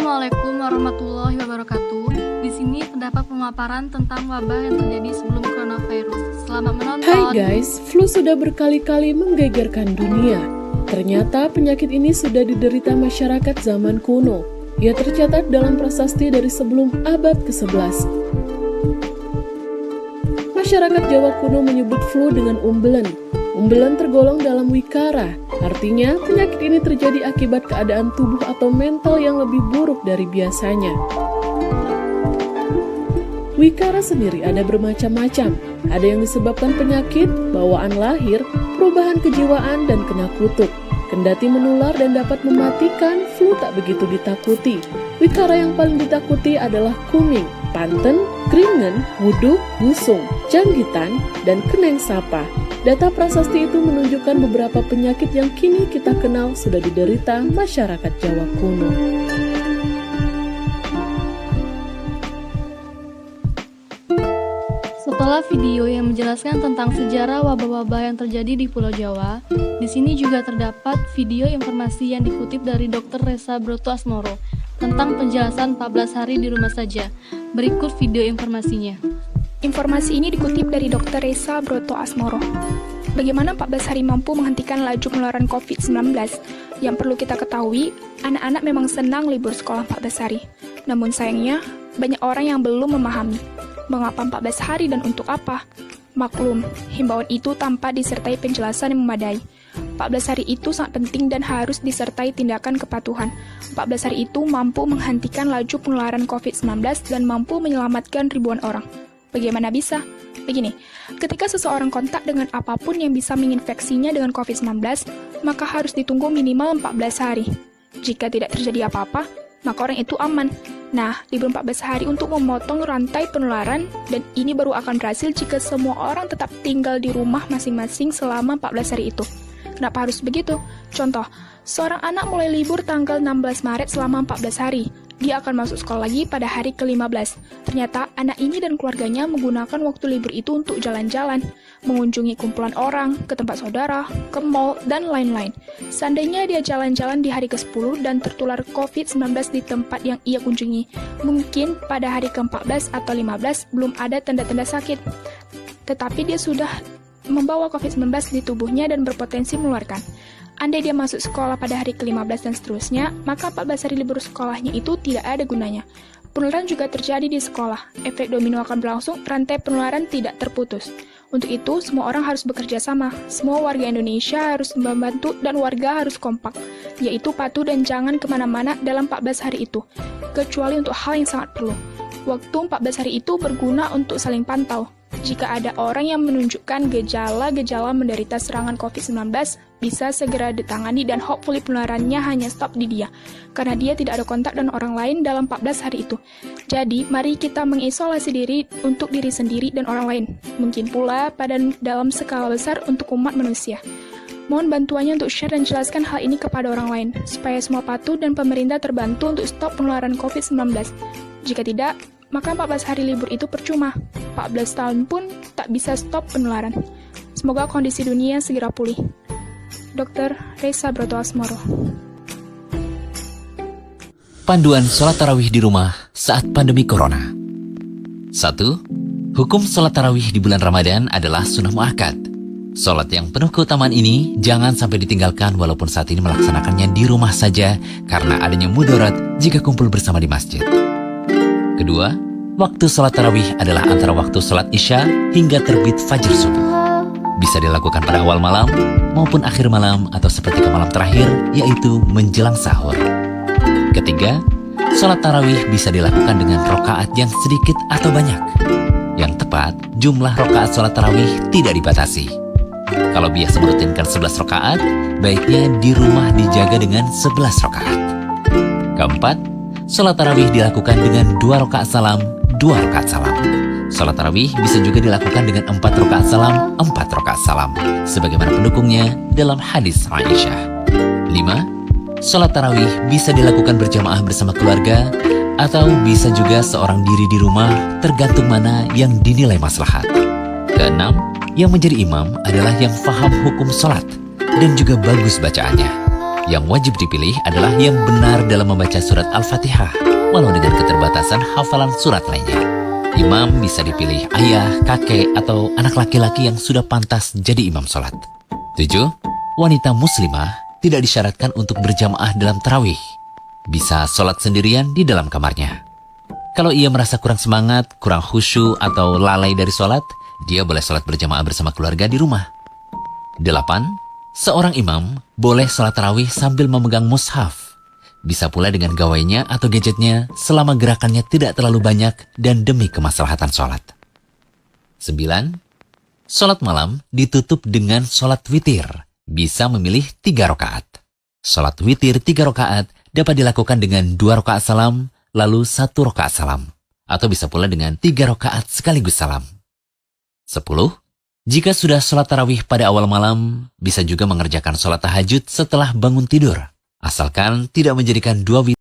Assalamualaikum warahmatullahi wabarakatuh. Di sini terdapat pemaparan tentang wabah yang terjadi sebelum coronavirus. Selamat menonton. Hai guys, flu sudah berkali-kali menggegerkan dunia. Ternyata penyakit ini sudah diderita masyarakat zaman kuno. Ia tercatat dalam prasasti dari sebelum abad ke-11. Masyarakat Jawa kuno menyebut flu dengan umbelen. Umbelen tergolong dalam wikara, artinya penyakit ini terjadi akibat keadaan tubuh atau mental yang lebih buruk dari biasanya. Wikara sendiri ada bermacam-macam, ada yang disebabkan penyakit, bawaan lahir, perubahan kejiwaan, dan kena kutuk. Kendati menular dan dapat mematikan, flu tak begitu ditakuti. Wikara yang paling ditakuti adalah kuming, panten, keringen, wuduk, busung, janggitan, dan keneng sapa. Data prasasti itu menunjukkan beberapa penyakit yang kini kita kenal sudah diderita masyarakat Jawa kuno. Setelah video yang menjelaskan tentang sejarah wabah-wabah yang terjadi di Pulau Jawa, di sini juga terdapat video informasi yang dikutip dari Dr. Resa Brotoasmoro tentang penjelasan 14 hari di rumah saja. Berikut video informasinya. Informasi ini dikutip dari Dr. Resa Brotoasmoro. Bagaimana 14 hari mampu menghentikan laju penularan COVID-19? Yang perlu kita ketahui, anak-anak memang senang libur sekolah 14 hari. Namun sayangnya, banyak orang yang belum memahami mengapa 14 hari dan untuk apa. Maklum, himbauan itu tanpa disertai penjelasan yang memadai. 14 hari itu sangat penting dan harus disertai tindakan kepatuhan. 14 hari itu mampu menghentikan laju penularan COVID-19 dan mampu menyelamatkan ribuan orang. Bagaimana bisa? Begini, ketika seseorang kontak dengan apapun yang bisa menginfeksinya dengan COVID-19, maka harus ditunggu minimal 14 hari. Jika tidak terjadi apa-apa, maka orang itu aman. Nah, libur 14 hari untuk memotong rantai penularan, dan ini baru akan berhasil jika semua orang tetap tinggal di rumah masing-masing selama 14 hari itu. Kenapa harus begitu? Contoh, seorang anak mulai libur tanggal 16 Maret selama 14 hari. Dia akan masuk sekolah lagi pada hari ke-15. Ternyata anak ini dan keluarganya menggunakan waktu libur itu untuk jalan-jalan, mengunjungi kumpulan orang, ke tempat saudara, ke mall, dan lain-lain. Seandainya dia jalan-jalan di hari ke-10 dan tertular COVID-19 di tempat yang ia kunjungi, mungkin pada hari ke-14 atau 15 belum ada tanda-tanda sakit. Tetapi dia sudah membawa COVID-19 di tubuhnya dan berpotensi menularkan. Andai dia masuk sekolah pada hari ke-15 dan seterusnya, maka 14 hari libur sekolahnya itu tidak ada gunanya. Penularan juga terjadi di sekolah. Efek domino akan berlangsung, rantai penularan tidak terputus. Untuk itu, semua orang harus bekerja sama. Semua warga Indonesia harus membantu dan warga harus kompak, yaitu patuh dan jangan kemana-mana dalam 14 hari itu, kecuali untuk hal yang sangat perlu. Waktu 14 hari itu berguna untuk saling pantau. Jika ada orang yang menunjukkan gejala-gejala menderita serangan COVID-19, bisa segera ditangani dan hopefully penularannya hanya stop di dia, karena dia tidak ada kontak dengan orang lain dalam 14 hari itu. Jadi, mari kita mengisolasi diri untuk diri sendiri dan orang lain. Mungkin pula pada dalam skala besar untuk umat manusia. Mohon bantuannya untuk share dan jelaskan hal ini kepada orang lain, supaya semua patuh dan pemerintah terbantu untuk stop penularan COVID-19. Jika tidak, maka 14 hari libur itu percuma. 14 tahun pun tak bisa stop penularan. Semoga kondisi dunia segera pulih. Dr. Resa Brotoasmoro. Panduan sholat tarawih di rumah saat pandemi corona. 1. Hukum sholat tarawih di bulan Ramadan adalah sunnah muakkad. Sholat yang penuh keutamaan ini jangan sampai ditinggalkan walaupun saat ini melaksanakannya di rumah saja karena adanya mudarat jika kumpul bersama di masjid. Kedua, waktu sholat tarawih adalah antara waktu sholat isya hingga terbit fajar subuh. Bisa dilakukan pada awal malam maupun akhir malam atau seperti ke malam terakhir, yaitu menjelang sahur. Ketiga, sholat tarawih bisa dilakukan dengan rokaat yang sedikit atau banyak. Yang tepat, jumlah rokaat sholat tarawih tidak dibatasi. Kalau biasa merutinkan 11 rokaat, baiknya di rumah dijaga dengan 11 rokaat. Keempat, sholat tarawih dilakukan dengan 2 rakaat salam, 2 rakaat salam. Sholat tarawih bisa juga dilakukan dengan 4 rakaat salam, 4 rakaat salam, sebagaimana pendukungnya dalam hadis Aisyah. 5. Sholat tarawih bisa dilakukan berjamaah bersama keluarga, atau bisa juga seorang diri di rumah, tergantung mana yang dinilai maslahat. Keenam, yang menjadi imam adalah yang faham hukum sholat, dan juga bagus bacaannya. Yang wajib dipilih adalah yang benar dalam membaca surat Al-Fatihah, walau dengan keterbatasan hafalan surat lainnya. Imam bisa dipilih ayah, kakek, atau anak laki-laki yang sudah pantas jadi imam sholat. 7. Wanita muslimah tidak disyaratkan untuk berjamaah dalam tarawih. Bisa sholat sendirian di dalam kamarnya. Kalau ia merasa kurang semangat, kurang khusyuk, atau lalai dari sholat, dia boleh sholat berjamaah bersama keluarga di rumah. 8. Seorang imam boleh sholat tarawih sambil memegang mushaf. Bisa pula dengan gawainya atau gadgetnya selama gerakannya tidak terlalu banyak dan demi kemaslahatan sholat. 9. Sholat malam ditutup dengan sholat witir. Bisa memilih 3 rakaat. Sholat witir 3 rakaat dapat dilakukan dengan 2 rakaat salam, lalu 1 rakaat salam. Atau bisa pula dengan 3 rakaat sekaligus salam. 10. Jika sudah sholat tarawih pada awal malam, bisa juga mengerjakan sholat tahajud setelah bangun tidur. Asalkan tidak menjadikan 2 witir